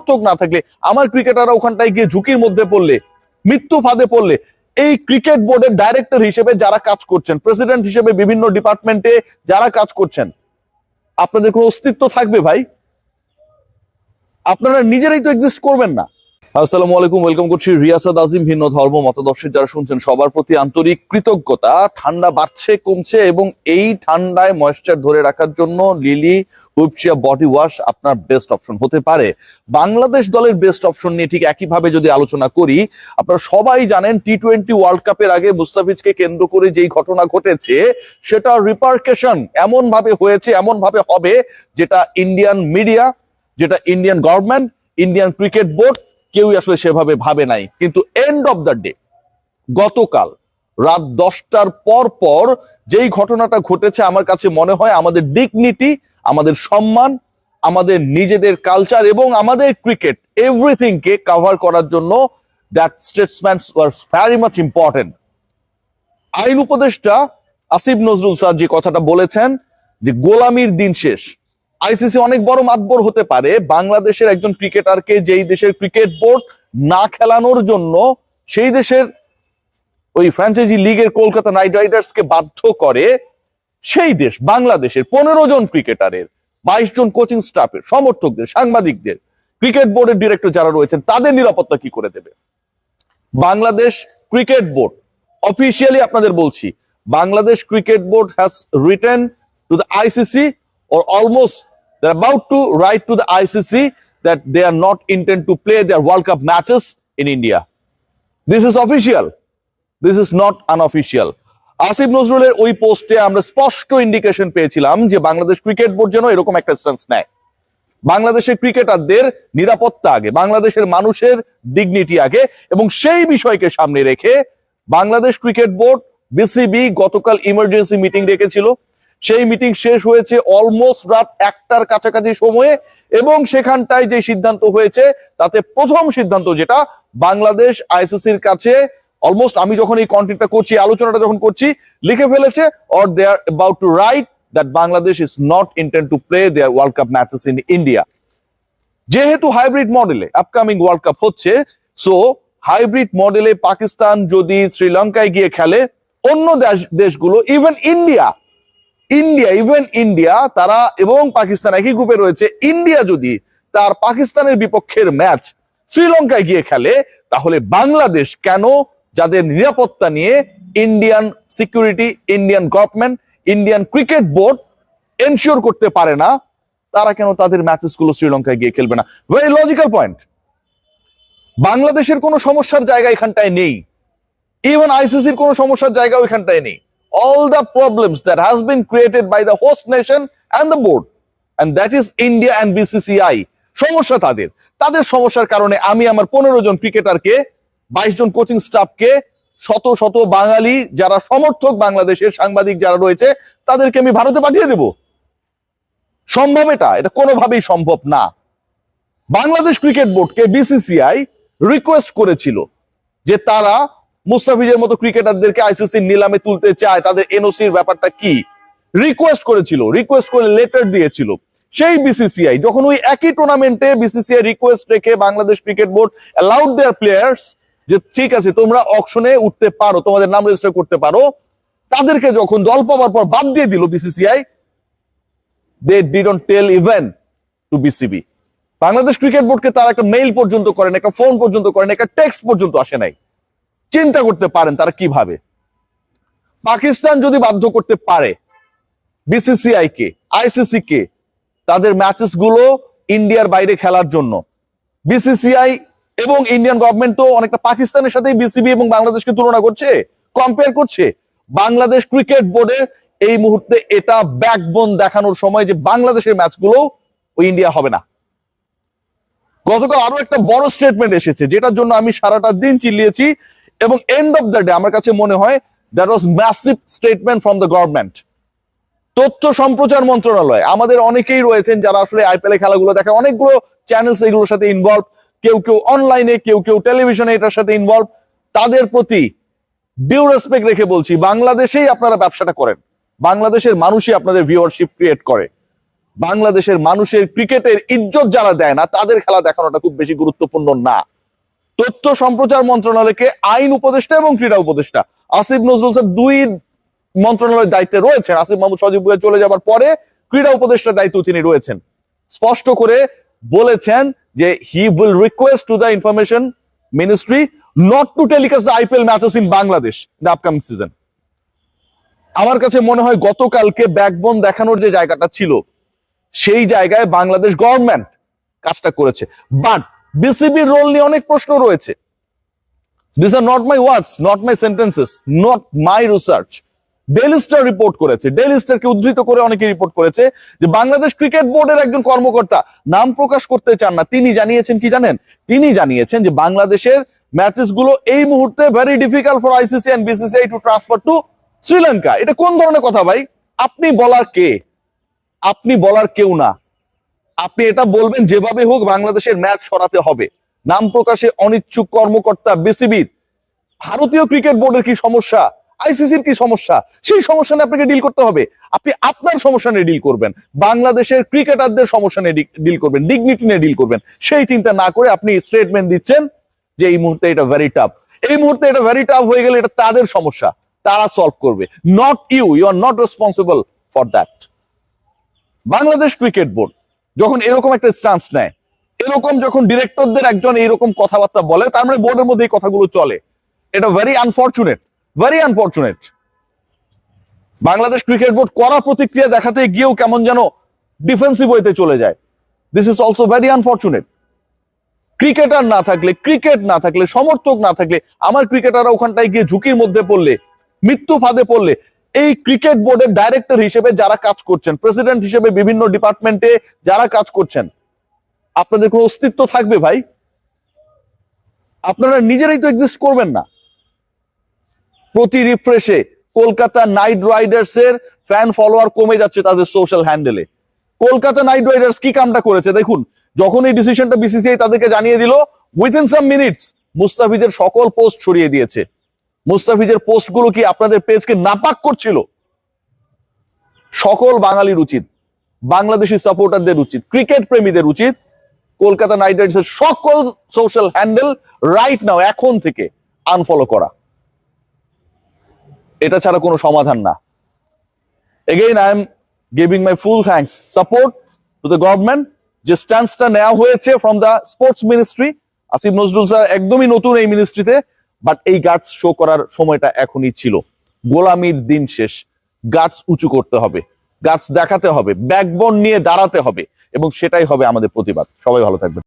সমর্থক না থাকলে, আমার ক্রিকেটাররা ওখানটায় গিয়ে ঝুঁকির মধ্যে পড়লে, মৃত্যু ফাঁদে পড়লে, এই ক্রিকেট বোর্ডের ডাইরেক্টর হিসেবে যারা কাজ করছেন, প্রেসিডেন্ট হিসেবে বিভিন্ন ডিপার্টমেন্টে যারা কাজ করছেন, আপনাদের কোনো অস্তিত্ব থাকবে ভাই? আপনারা নিজেরাই তো এক্সিস্ট করবেন না। আসসালামু আলাইকুম, ওয়েলকাম করছি রিয়াসাদ আজিম। ভিন্ন ধর্ম মতাদর্শের যারা শুনছেন সবার প্রতি আন্তরিক কৃতজ্ঞতা। ঠান্ডা বাড়ছে কমছে এবং এই ঠান্ডায় ময়েশ্চার ধরে রাখার জন্য লিলি হুইপচিয়া বডি ওয়াশ আপনার বেস্ট অপশন হতে পারে। বাংলাদেশ দলের বেস্ট অপশন নিয়ে ঠিক একইভাবে যদি আলোচনা করি, আপনারা সবাই জানেন টি-20 ওয়ার্ল্ড কাপের আগে মুস্তাফিজকে কেন্দ্র করে যেই ঘটনা ঘটেছে সেটা রিপারকেশন এমন ভাবে হয়েছে, এমন ভাবে হবে যেটা ইন্ডিয়ান মিডিয়া, যেটা Indian government, Indian cricket board কেউই আসলে সেভাবে ভাবে নাই। কিন্তু এন্ড অফ দ্য ডে গতকাল রাত 10টার পর যেই ঘটনাটা ঘটেছে, আমার কাছে মনে হয় আমাদের ডিগনিটি, আমাদের সম্মান, আমাদের নিজেদের কালচার এবং আমাদের ক্রিকেট এভরিথিং কে কভার করার জন্য that Statesman was very much important. আইন উপদেষ্টা আসিফ নজরুল স্যার যে কথাটা বলেছেন যে গোলামির দিন শেষ। আইসিসি অনেক বড় মাতবর হতে পারে, বাংলাদেশের একজন ক্রিকেটারকে যেই দেশের ক্রিকেট বোর্ড না খেলানোর জন্য সেই দেশের ওই ফ্র্যাঞ্চাইজি লিগের কলকাতা নাইট রাইডার্সকে বাধ্য করে, সেই দেশ বাংলাদেশের 15 জন ক্রিকেটারের, 22 জন কোচিং স্টাফের, সমর্থকদের, সাংবাদিকদের, ক্রিকেট বোর্ডের ডিরেক্টর যারা রয়েছেন তাদের নিরাপত্তা কি করে দেবে? বাংলাদেশ ক্রিকেট বোর্ড অফিসিয়ালি আপনাদের বলছি, Bangladesh cricket board has written to the ICC or almost they're about to write to the ICC that they are not intend to play their World Cup matches in India. This is official. This is not unofficial. Asif নজরুলের ওই পোস্টে আমরা স্পষ্ট indication পেয়েছিলাম যে Bangladesh cricket board যেন এরকম একটা স্ট্যান্স নেয়। বাংলাদেশের ক্রিকেটারদের নিরাপত্তা আগে, বাংলাদেশের মানুষের ডিগনিটি আগে, এবং সেই বিষয়কে সামনে রেখে বাংলাদেশ ক্রিকেট বোর্ড, বিসিবি গতকাল ইমার্জেন্সি মিটিং ডেকেছিল। সেই মিটিং শেষ হয়েছে অলমোস্ট রাত 1টার কাছাকাছি সময়ে, এবং সেখানটায় যে সিদ্ধান্ত হয়েছে তাতে প্রথম সিদ্ধান্ত যেটা, বাংলাদেশ আইসিসির কাছে অলমোস্ট, আমি যখন এই কন্টেন্টটা করছি, আলোচনাটা যখন করছি, লিখে ফেলেছে or they are about to write that Bangladesh is not intend to play their world cup matches in India. যেহেতু হাইব্রিড মডেলে আপকামিং ওয়ার্ল্ড কাপ হচ্ছে, সো হাইব্রিড মডেলে পাকিস্তান যদি শ্রীলঙ্কায় গিয়ে খেলে, অন্য দেশগুলো, ইভেন ইন্ডিয়া তারা এবং পাকিস্তান একই গ্রুপে রয়েছে, ইন্ডিয়া যদি তার পাকিস্তানের বিপক্ষের ম্যাচ শ্রীলঙ্কায় গিয়ে খেলে, তাহলে বাংলাদেশ কেন, যাদের নিরাপত্তা নিয়ে Indian security, Indian government, Indian cricket board ensure করতে পারে না, তারা কেন তাদের ম্যাচেস গুলো শ্রীলঙ্কায় গিয়ে খেলবে না? Very logical point. বাংলাদেশের কোনো সমস্যার জায়গা এখানটায় নেই, ইভেন আইসিসির কোনো সমস্যার জায়গা ওইখানটায় নেই। All the problems that has been created by the host nation and the board, and that is India and BCCI, সমস্যা তাদের সমস্যার কারণে আমি আমার 15 জন ক্রিকেটারকে, 22 জন কোচিং স্টাফকে, শত শত বাঙালি যারা সমর্থক, বাংলাদেশের সাংবাদিক যারা রয়েছে, তাদেরকে আমি ভারতে পাঠিয়ে দেব? সম্ভব এটা কোনোভাবেই সম্ভব না। বাংলাদেশ ক্রিকেট বোর্ডকে বিসিসিআই রিকোয়েস্ট করেছিল যে তারা মুস্তাফিজের মতো ক্রিকেটারদেরকে আইসিসির নিলামে তুলতে চায়, তাদের এনওসির ব্যাপারটা কি রিকোয়েস্ট করেছিল, রিকোয়েস্ট করে লেটার দিয়েছিল। সেই বিসিসিআই যখন ওই একই টুর্নামেন্টে বিসিসিআই রিকোয়েস্ট রেখে বাংলাদেশ ক্রিকেট বোর্ড অ্যালাউড দেয়ার প্লেয়ার্স যে ঠিক আছে তোমরা অকশনে উঠতে পারো, তোমাদের নাম রেজিস্টার করতে পারো, তাদেরকে যখন দল পাওয়ার পর বাদ দিয়ে দিল BCCI, they didn't tell even to BCB. Bangladesh cricket বোর্ডকে তারা একটা মেইল পর্যন্ত করেন, একটা ফোন পর্যন্ত করেন, একটা টেক্সট পর্যন্ত আসে নাই। চিন্তা করতে পারেন তারা কিভাবে। পাকিস্তান যদি বাধ্য করতে পারে বিসিসিআই কে, আইসিসি কে তাদের ম্যাচেস গুলো ইন্ডিয়ার বাইরে খেলার জন্য, বিসিসিআই এবং ইন্ডিয়ান গভর্নমেন্ট তো অনেকটা পাকিস্তানের সাথে বিসিবি এবং বাংলাদেশকে তুলনা করছে, কম্পেয়ার করছে। বাংলাদেশ ক্রিকেট বোর্ডের এই মুহূর্তে এটা ব্যাকবোন দেখানোর সময় যে বাংলাদেশের ম্যাচগুলো ওই ইন্ডিয়া হবে না। গতকাল আরো একটা বড় স্টেটমেন্ট এসেছে যেটার জন্য আমি সারাটা দিন চিল্লিয়েছি, এবং এন্ড অফ দ্য ডে আমার কাছে মনে হয় that was massive statement from the government. তথ্য সম্প্রচার মন্ত্রণালয়, আমাদের অনেকেই রয়েছেন যারা আসলে আইপিএল খেলাগুলো দেখে, অনেকগুলো চ্যানেলস এগুলোর সাথে ইনভলভ, কেউ অনলাইনে, কেউ টেলিভিশনে এটার সাথে ইনভলভ। তাদের প্রতি ডিউ রেসপেক্ট রেখে বলছি, বাংলাদেশেই আপনারা ব্যবসাটা করেন, বাংলাদেশের মানুষই আপনাদের ভিউয়ারশিপ ক্রিয়েট করে। বাংলাদেশের মানুষের ক্রিকেটের ইজ্জত যারা দেয় না তাদের খেলা দেখানোটা খুব বেশি গুরুত্বপূর্ণ না। তথ্য সম্প্রচার মন্ত্রণালয়কে আইন উপদেষ্টা এবং ক্রীড়া উপদেষ্টা আসিফ নজরুল স্যার দুই মন্ত্রণালয়ের দায়িত্বে রয়েছেন। আসিফ মাহমুদ সজীব ভুঁইয়া চলে যাবার পরে ক্রীড়া উপদেষ্টার দায়িত্ব তিনি রয়েছেন। স্পষ্ট করে বলেছেন যে he will request to the information ministry not to telecast the IPL matches in Bangladesh the upcoming season. আমার কাছে মনে হয় গতকালকে ব্যাকবোন দেখানোর যে জায়গাটা ছিল সেই জায়গায় বাংলাদেশ গভর্নমেন্ট কাজটা করেছে, বাট বিসিবির রোল নিয়ে অনেক প্রশ্ন রয়েছে। This are not my words, not my sentences, not my research. Daily star report করেছে, ডেইলি স্টারকে উদ্ধৃত করে অনেকে রিপোর্ট করেছে যে বাংলাদেশ ক্রিকেট বোর্ডের একজন কর্মকর্তা, নাম প্রকাশ করতে চান না, তিনি জানিয়েছেন কি জানেন? তিনি জানিয়েছেন যে বাংলাদেশের ম্যাচেস গুলো এই মুহূর্তে very difficult for ICC and BCCI to transfer to Sri Lanka. এটা কোন ধরনের কথা ভাই? আপনি বলার কে? আপনি বলার কেউ না। আপনি এটা বলবেন যেভাবে হোক বাংলাদেশের ম্যাচ সরাতে হবে। নাম প্রকাশে অনিচ্ছুক কর্মকর্তা বিসিবির। ভারতীয় ক্রিকেট বোর্ডের কি সমস্যা, আইসিসির কি সমস্যা, সেই সমস্যা নিয়ে আপনাকে ডিল করতে হবে। আপনি আপনার সমস্যা নিয়ে ডিল করবেন, বাংলাদেশের ক্রিকেটারদের সমস্যা নিয়ে ডিল করবেন, ডিগনিটি নিয়ে ডিল করবেন। সেই চিন্তা না করে আপনি স্টেটমেন্ট দিচ্ছেন যে এই মুহূর্তে এটা ভেরি টাফ। এই মুহূর্তে এটা ভেরি টাফ হয়ে গেলে এটা তাদের সমস্যা, তারা সলভ করবে, not you. You are not responsible for that. Bangladesh cricket board যখন এরকম একটা স্ট্যান্স নেয়, এরকম যখন ডিরেক্টরদের একজন এইরকম কথাবার্তা বলে, তার মানে বোর্ডের মধ্যে এই কথাগুলো চলে। এটা very unfortunate, very unfortunate. Bangladesh cricket board কড়া প্রতিক্রিয়া দেখাতে গিয়েও কেমন যেন ডিফেন্সিভ হইতে চলে যায়। This is also very unfortunate. Cricketer না থাকলে, ক্রিকেট না থাকলে, সমর্থক না থাকলে, আমার ক্রিকেটাররা ওখানটায় গিয়ে ঝুঁকির মধ্যে পড়লে, মৃত্যু ফাঁদে পড়লে, এই ক্রিকেট বোর্ডের ডাইরেক্টর হিসেবে যারা কাজ করছেন, প্রেসিডেন্ট হিসেবে বিভিন্ন ডিপার্টমেন্টে যারা কাজ করছেন, আপনাদের কোনো অস্তিত্ব থাকবে ভাই? আপনারা নিজেরাই তো এক্সিস্ট করবেন না। প্রতি রিফ্রেশে কলকাতা নাইট রাইডার্স এর ফ্যান ফলোয়ার কমে যাচ্ছে তাদের সোশ্যাল হ্যান্ডেলে। কলকাতা নাইট রাইডার্স কি কামটা করেছে দেখুন। যখন এই ডিসিশনটা বিসিসিআই তাদেরকে জানিয়ে দিল, উইথিন সাম মিনিটস মুস্তাফিজের সকল পোস্ট সরিয়ে দিয়েছে। মুস্তাফিজের পোস্টগুলো কি আপনাদের পেজকে নাপাক করছিল? সকল বাঙালির উচিত, বাংলাদেশি সাপোর্টারদের উচিত, ক্রিকেট প্রেমীদের উচিত কলকাতা নাইট রাইডার্সের সকল সোশ্যাল হ্যান্ডেল রাইট নাও, এখন থেকে আনফলো করা। এটা ছাড়া কোনো সমাধান না। Again I am giving my full thanks, support to the government. যে স্ট্যান্সটা নেওয়া হয়েছে from the sports ministry, Asif Nazrul sir একদমই নতুন এই মিনিস্ট্রিতে, বাট এই গাটস শো করার সময়টা এখনই ছিল। গোলামির দিন শেষ, গাটস উঁচু করতে হবে, গাটস দেখাতে হবে, ব্যাকবোন নিয়ে দাঁড়াতে হবে, এবং সেটাই হবে আমাদের প্রতিবাদ। সবাই ভালো থাকবেন।